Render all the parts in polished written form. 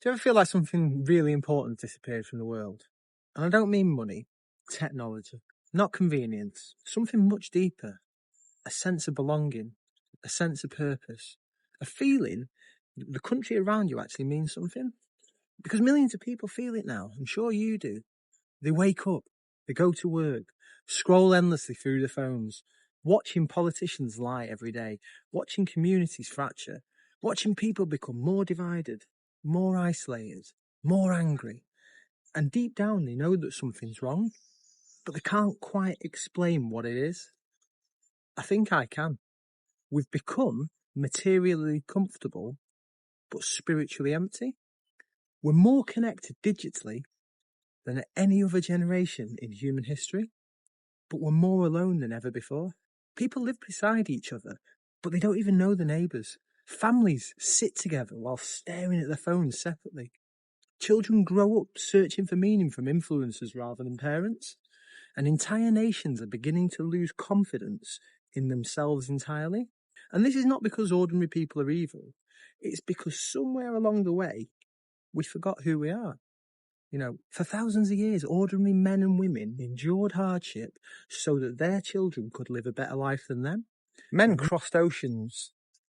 Do you ever feel like something really important disappeared from the world? And I don't mean money, technology, not convenience, something much deeper. A sense of belonging, a sense of purpose, a feeling that the country around you actually means something. Because millions of people feel it now. I'm sure you do. They wake up, they go to work, scroll endlessly through their phones, watching politicians lie every day, watching communities fracture, watching people become more divided, more isolated, more angry. And deep down they know that something's wrong, but they can't quite explain what it is. I think I can. We've become materially comfortable, but spiritually empty. We're more connected digitally than at any other generation in human history, but we're more alone than ever before. People live beside each other, but they don't even know the neighbours. Families sit together while staring at their phones separately. Children grow up searching for meaning from influencers rather than parents. And entire nations are beginning to lose confidence in themselves entirely. And this is not because ordinary people are evil. It's because somewhere along the way, we forgot who we are. You know, for thousands of years, ordinary men and women endured hardship so that their children could live a better life than them. Men crossed oceans.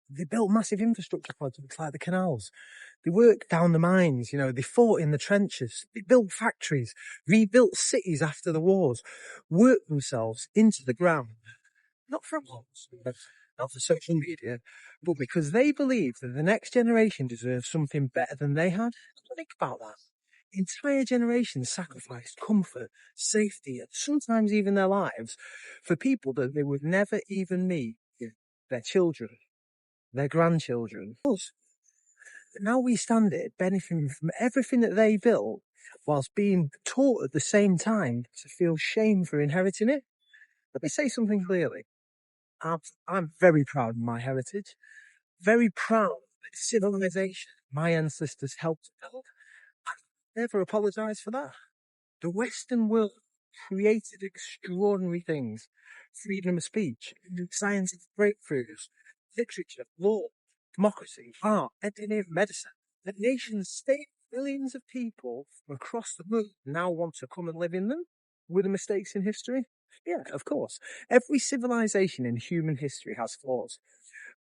They built massive infrastructure projects like the canals. They worked down the mines, they fought in the trenches. They built factories, rebuilt cities after the wars, worked themselves into the ground. Not for applause, not for social media, but because they believed that the next generation deserved something better than they had. Think about that. Entire generations sacrificed comfort, safety, and sometimes even their lives for people that they would never even meet, their children, their grandchildren. But now we stand here benefiting from everything that they built whilst being taught at the same time to feel shame for inheriting it. Let me say something clearly. I'm very proud of my heritage, very proud of the civilization my ancestors helped build. I never apologise for that. The Western world created extraordinary things. Freedom of speech, scientific breakthroughs, literature, law, democracy, art, engineering, medicine. The nation state billions of people from across the world now want to come and live in them. Were the mistakes in history? Yeah, of course. Every civilization in human history has flaws.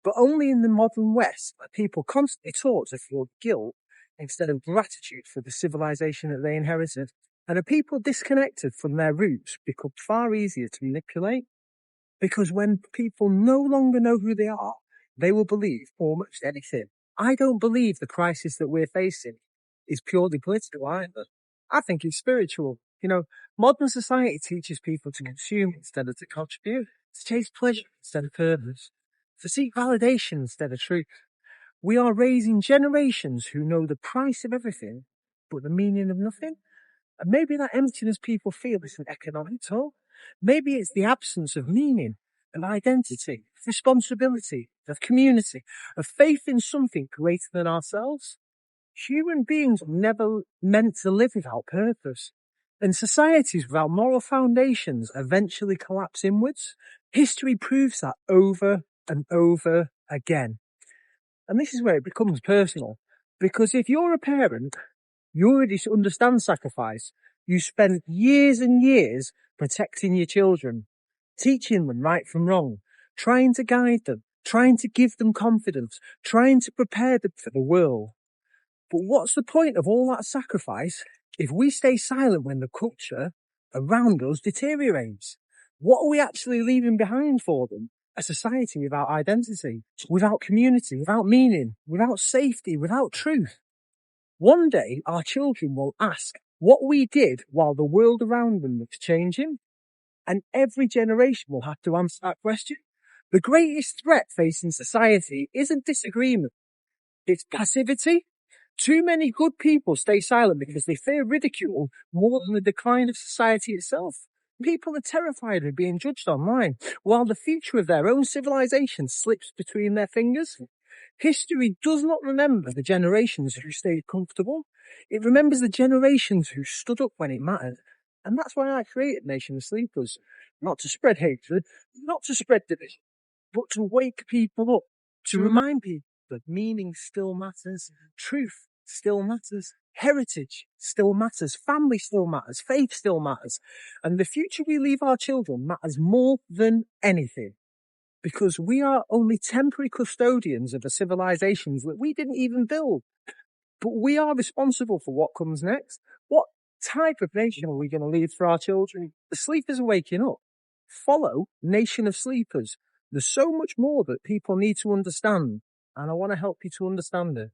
But only in the modern West are people constantly taught to feel guilt instead of gratitude for the civilization that they inherited. And a people disconnected from their roots become far easier to manipulate. Because when people no longer know who they are, they will believe almost anything. I don't believe the crisis that we're facing is purely political either. I think it's spiritual. Modern society teaches people to consume instead of to contribute, to chase pleasure instead of purpose, to seek validation instead of truth. We are raising generations who know the price of everything, but the meaning of nothing. And maybe that emptiness people feel isn't economic at all. Maybe it's the absence of meaning, of identity, of responsibility, of community, of faith in something greater than ourselves. Human beings were never meant to live without purpose. And societies without moral foundations eventually collapse inwards. History proves that over and over again. And this is where it becomes personal. Because if you're a parent, you already understand sacrifice. You spend years and years protecting your children, teaching them right from wrong, trying to guide them, trying to give them confidence, trying to prepare them for the world. But what's the point of all that sacrifice if we stay silent when the culture around us deteriorates? What are we actually leaving behind for them? A society without identity, without community, without meaning, without safety, without truth. One day, our children will ask what we did while the world around them was changing, and every generation will have to answer that question. The greatest threat facing society isn't disagreement, it's passivity. Too many good people stay silent because they fear ridicule more than the decline of society itself. People are terrified of being judged online, while the future of their own civilization slips between their fingers. History does not remember the generations who stayed comfortable. It remembers the generations who stood up when it mattered. And that's why I created Nation of Sleepers. Not to spread hatred, not to spread division, but to wake people up, to remind people that meaning still matters, truth still matters. Heritage still matters. Family still matters. Faith still matters. And the future we leave our children matters more than anything. Because we are only temporary custodians of the civilizations that we didn't even build. But we are responsible for what comes next. What type of nation are we going to leave for our children? The sleepers are waking up. Follow Nation of Sleepers. There's so much more that people need to understand, and I want to help you to understand it.